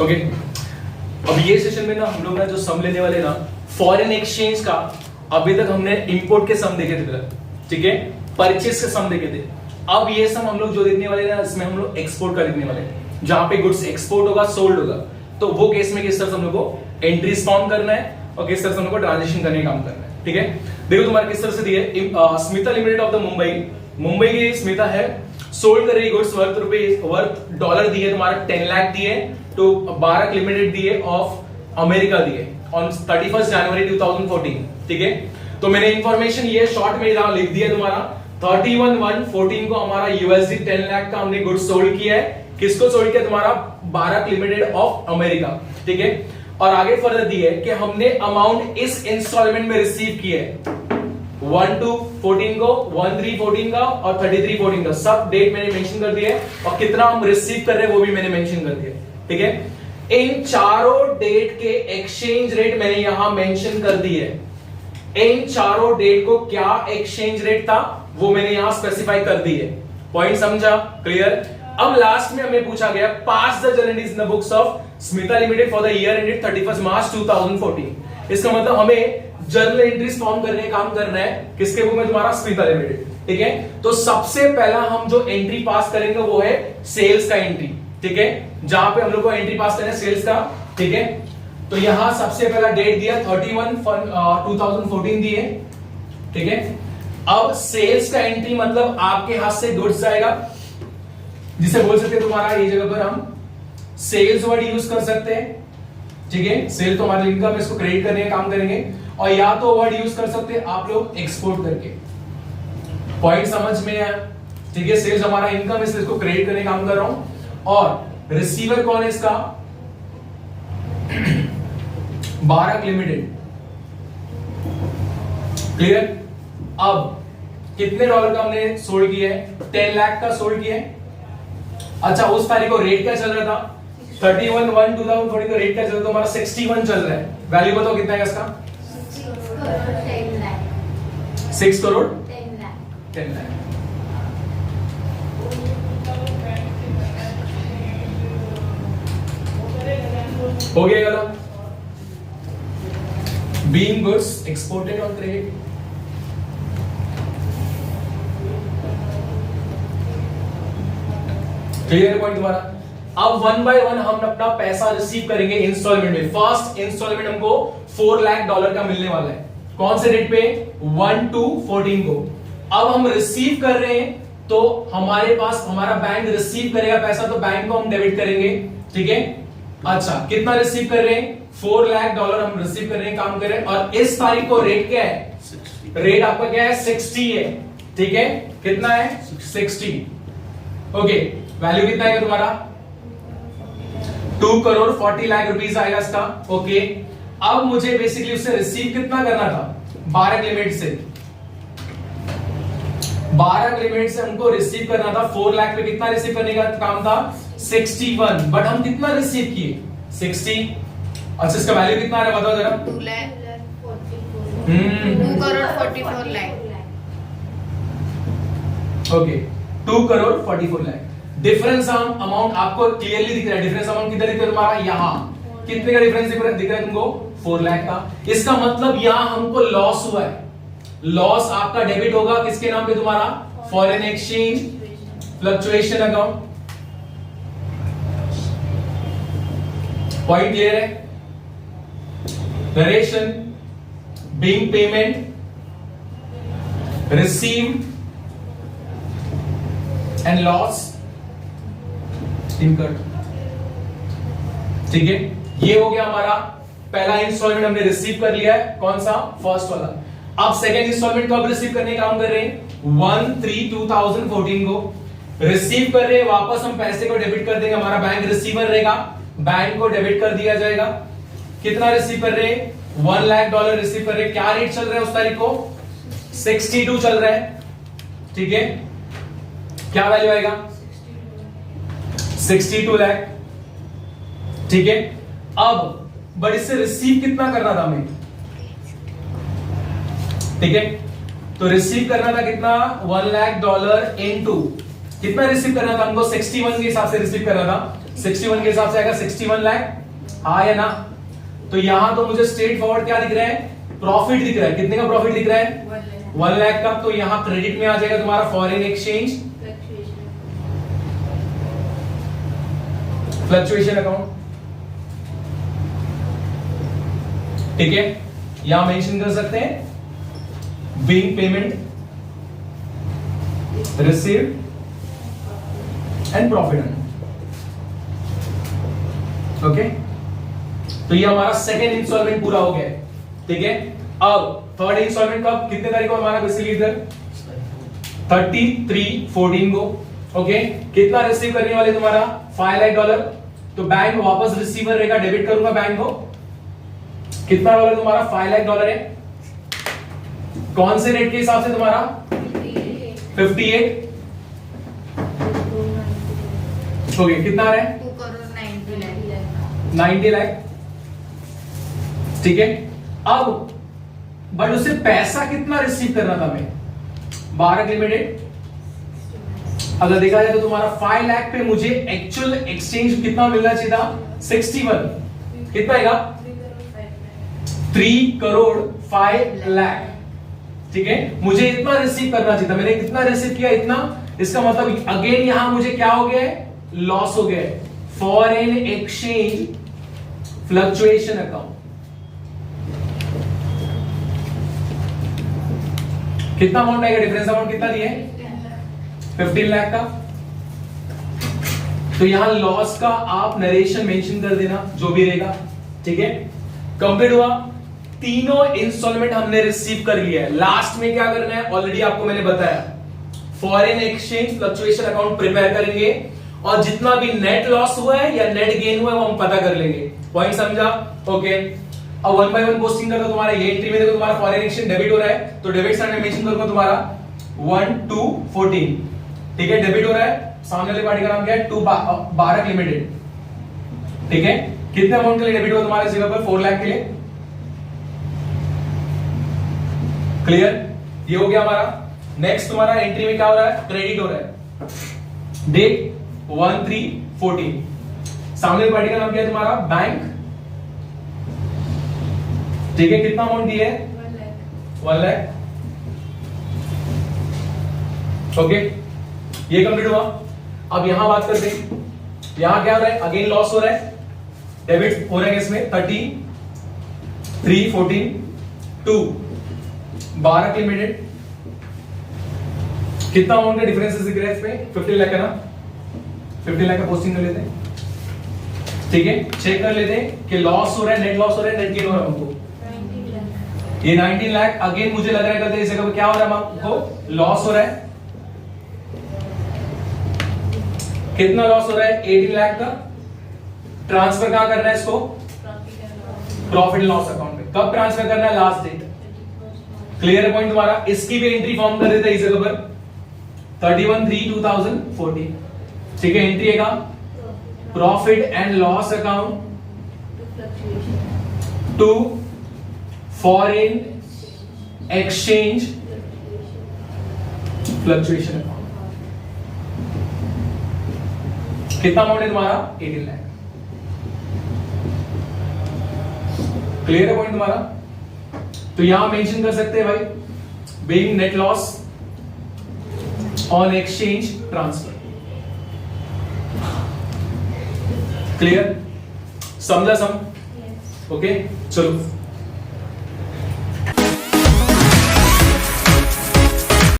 Okay, अब ये session में ना हम लोग ना जो सम लेने वाले ना फॉरेन एक्सचेंज का, अभी तक हमने इंपोर्ट के सम देखे थे, ठीक है, परचेस के सम देखे थे। अब ये सम हम लोग जो देखने वाले ना, इसमें हम लोग एक्सपोर्ट का देखने वाले हैं, जहां पे गुड्स एक्सपोर्ट होगा, सोल्ड होगा। तो वो केस में किस तरह से हम लोग को एंट्रीज फॉर्म करना है और किस तरह से हम लोग को ट्रांजेक्शन करने का काम करना है, ठीक है। देखो तुम्हारे किस तरह से दिए, Smita limited of the Mumbai की स्मिता है, सोल्ड कर रही गुड्स वर्थ डॉलर दिए तुम्हारा 10 लाख दिए, तो बारक लिमिटेड दिए ऑफ अमेरिका दिए ऑन 31 जनवरी 2014, ठीक है। तो मैंने इंफॉर्मेशन ये शॉर्ट में यहां लिख दिया तुम्हारा 31/1/14 को हमारा यूएसडी 10 लाख का हमने गुड्स सोल्ड किया है। किसको सोल्ड किया? तुम्हारा बारक लिमिटेड ऑफ अमेरिका, ठीक है। और आगे फर्दर दिया है कि हमने अमाउंट इस इंस्टॉलमेंट में रिसीव किया है 1/2/14 को, 1/3/14 का और 33/14 का, सब डेट मैंने मेंशन कर दिया है और कितना हम रिसीव कर रहे हैं वो भी मैंने मेंशन कर दिया, ठीक है। इन चारों डेट के एक्सचेंज रेट मैंने यहां मेंशन कर दिए है। इन चारों डेट को क्या एक्सचेंज रेट था वो मैंने यहां स्पेसिफाई कर दी है। पॉइंट समझा? क्लियर? अब लास्ट में हमें पूछा गया pass the journal entries in the books of Smita limited for the year ended 31 March 2014। इसका मतलब हमें जर्नल एंट्रीज फॉर्म करने का काम करना है किसके बुक में? तुम्हारा स्मिता लिमिटेड, ठीक है। तो सबसे पहला हम जो एंट्री पास करेंगे वो है सेल्स का एंट्री, ठीक है, जहां पे हम लोग को एंट्री पास करना है सेल्स का, ठीक है। तो यहां सबसे पहला डेट दिया 31/2014 दी है, ठीक है। अब सेल्स का एंट्री मतलब आपके हाथ से गुड्स जाएगा, जिसे बोल सकते हैं तुम्हारा ये जगह पर हम सेल्स वर्ड यूज कर सकते हैं, ठीक है। सेल तो हमारा इनकम है, इसको क्रेडिट करने का काम करेंगे, और या तो वर्ड यूज कर सकते हैं आप लोग एक्सपोर्ट करके। पॉइंट समझ में आया? ठीक है, सेल्स हमारा इनकम है इसलिए इसको क्रेडिट करने का काम कर रहा हूं। और रिसीवर कौन है इसका? बारक लिमिटेड, क्लियर। अब कितने डॉलर का हमने सोल्ड किया है? 10 लाख का सोल्ड किया है। अच्छा, उस तारीख को रेट क्या चल रहा था? 31/1/2014 का रेट क्या चल रहा था? हमारा 61 चल रहा है। वैल्यू बताओ कितना है इसका? 6 करोड़ 10 लाख। हो गया गलत? Being goods exported on credit. Clear point तुम्हारा? अब 1 by 1 हम अपना पैसा रिसीव करेंगे इंस्टॉलमेंट में। फर्स्ट इंस्टॉलमेंट हमको 4 लाख डॉलर का मिलने वाला है। कौन से डेट पे? 1/2/14 को। अब हम रिसीव कर रहे हैं तो हमारे पास हमारा बैंक रिसीव करेगा पैसा, तो बैंक को हम डेबिट करेंगे, ठीक है। अच्छा, कितना रिसीव कर रहे हैं? 4 लाख डॉलर हम रिसीव कर रहे हैं, काम कर रहे हैं। और इस तारीख को रेट क्या है? 60। रेट आपका क्या है? 60 है, ठीक है। कितना है? 60। ओके, वैल्यू कितना है तुम्हारा? 2 करोड़ 40 लाख रुपीस आएगा इसका, ओके। अब मुझे बेसिकली उससे रिसीव कितना करना था? बारक लिमिट से। बारक लिमिट से हमको रिसीव करना था 4 लाख पे। कितना रिसीव करने का काम था? 61। बट हम कितना रिसीव किए? 60। अच्छा, इसका वैल्यू कितना आ रहा है बताओ जरा? 2 crore 44 lakh. Okay, 2 crore 44 lakh. Difference amount आपको क्लियरली दिख रहा है। डिफरेंस अमाउंट किधर दिख रहा है तुम्हारा? यहां। कितने का डिफरेंस दिख रहा है तुमको? 4 लाख का। इसका मतलब यहां हमको लॉस हुआ है। लॉस आपका डेबिट होगा किसके नाम पे? तुम्हारा foreign exchange fluctuation account. Point clear है? Narration, being payment, received and loss incurred, ठीक है। ये हो गया हमारा पहला इंस्टॉलमेंट, हमने रिसीव कर लिया है। कौन सा? फर्स्ट वाला। अब सेकंड इंस्टॉलमेंट कब रिसीव करने का काम कर रहे हैं? 1/3/2014 को रिसीव कर रहे हैं। वापस हम पैसे को डेबिट कर देंगे, हमारा बैंक रिसीवर रहेगा, बैंक को डेबिट कर दिया जाएगा। कितना रिसीव कर रहे हैं? 1 लाख डॉलर रिसीव कर रहे हैं। क्या रेट चल रहा है उस तारीख को? 62 चल रहा है, ठीक है। क्या वैल्यू आएगा? 62 लाख, ठीक है। अब बट इससे रिसीव कितना करना था हमें? ठीक है, तो रिसीव करना था कितना? 1 लाख डॉलर इनटू कितना रिसीव करना था हमको? 61 के हिसाब से रिसीव करना था। 61 के हिसाब से आएगा 61 लाख, हाँ या ना? तो यहां तो मुझे स्ट्रेट फॉरवर्ड क्या दिख रहा है? प्रॉफिट दिख रहा है। कितने का प्रॉफिट दिख रहा है? 1 लाख का। तो यहां क्रेडिट में आ जाएगा तुम्हारा फॉरेन एक्सचेंज फ्लक्चुएशन अकाउंट, ठीक है? यहां मेंशन कर सकते हैं being payment received and profit earn, okay? तो ये हमारा सेकेंड इंस्टॉलमेंट पूरा हो गया, ठीक है? अब थर्ड इंस्टॉलमेंट कब, कितने तारीख को हमारा बेसिकली इधर 33/14 को, ओके? कितना रिसीव करने वाले तुम्हारा? $5 लाख। तो बैंक वापस रिसीवर रहेगा, डेबिट करूंगा बैंक को। कितना डॉलर तुम्हारा? $5 लाख है। कौन से रेट के हिसाब से तुम्हारा? 58। ओके, कितना आ रहा है? 90 लाख, ठीक है? अब बट उससे पैसा कितना रिसीव करना था हमें? 12 लिमिटेड। अगर देखा जाए तो तुम्हारा 5 लाख पे मुझे एक्चुअल एक्सचेंज कितना मिलना चाहिए था? 61। कितना आएगा? 3 करोड़ 5 लाख, ठीक है? मुझे इतना रिसीव करना चाहिए था, मैंने कितना रिसीव किया? इतना। इसका मतलब अगेन यहां मुझे क्या हो गया है? लॉस हो गया है। Foreign exchange fluctuation account. कितना अमाउंट आएगा? डिफरेंस अमाउंट कितना दिया है? 15 लाख का। तो यहां लॉस का आप नरेशन मेंशन कर देना, जो भी रहेगा, ठीक है? कंप्लीट हुआ। तीनों इंस्टॉलमेंट हमने रिसीव कर लिया है। लास्ट में क्या करना है? ऑलरेडी आपको मैंने बताया, foreign exchange fluctuation account prepare करेंगे और जितना भी नेट लॉस हुआ है या नेट गेन हुआ है वो हम पता कर लेंगे। पॉइंट समझा? ओके। अब 1 बाय 1 पोस्टिंग करता तुम्हारा ये एंट्री में देखो, तुम्हारा फॉरेन एक्सचेंज डेबिट हो रहा है, तो डेबिट साइड में मेंशन करूंगा तुम्हारा 1 to 14, ठीक है? डेबिट हो रहा है। सामने वाली पार्टी का नाम क्या है? 12 लिमिटेड, ठीक है? कितने अमाउंट के लिए डेबिट हुआ तुम्हारे जगह पर? 4 लाख के लिए। क्लियर? ये हो गया हमारा। नेक्स्ट तुम्हारा एंट्री में क्या हो रहा है? क्रेडिट हो रहा है। डेट 1/3/14। सामने पार्टी का नाम क्या है तुम्हारा? बैंक, ठीक है? कितना अमाउंट दिया है? 1 लाख, ओके? ये कंप्लीट हुआ। अब यहां बात करते हैं, यहां क्या हो रहा है? अगेन लॉस हो रहा है, डेबिट हो रहा है इसमें 33/14 टू 12 लिमिटेड। कितना अमाउंट का डिफरेंस दिख रहा है इसमें? 15 लाख का ना? 15 लाख का पोस्टिंग कर लेते हैं, ठीक है? चेक कर लेते हैं कि लॉस हो रहा है, नेट लॉस हो रहा है, नेट गेन हो रहा है हमको। ये 19 लाख अगेन मुझे लग रहा है इस जगह पे क्या हो रहा है हमको? लॉस हो रहा है। कितना लॉस हो रहा है? 18 लाख का। ट्रांसफर कहां करना है इसको? प्रॉफिट एंड लॉस अकाउंट में। कब ट्रांसफर करना है? Last date. क्लियर है पॉइंट तुम्हारा? इसकी भी एंट्री फॉर्म कर देते हैं इस जगह पर 31/3/2014, ठीक है? एंट्री है profit and loss account to foreign exchange fluctuation account. कितना अमाउंट है तुम्हारा? 18 लाख। क्लियर है पॉइंट तुम्हारा? तो यहां मेंशन कर सकते हैं भाई, being net loss on exchange transfer. Clear? समझा? ओके, चलो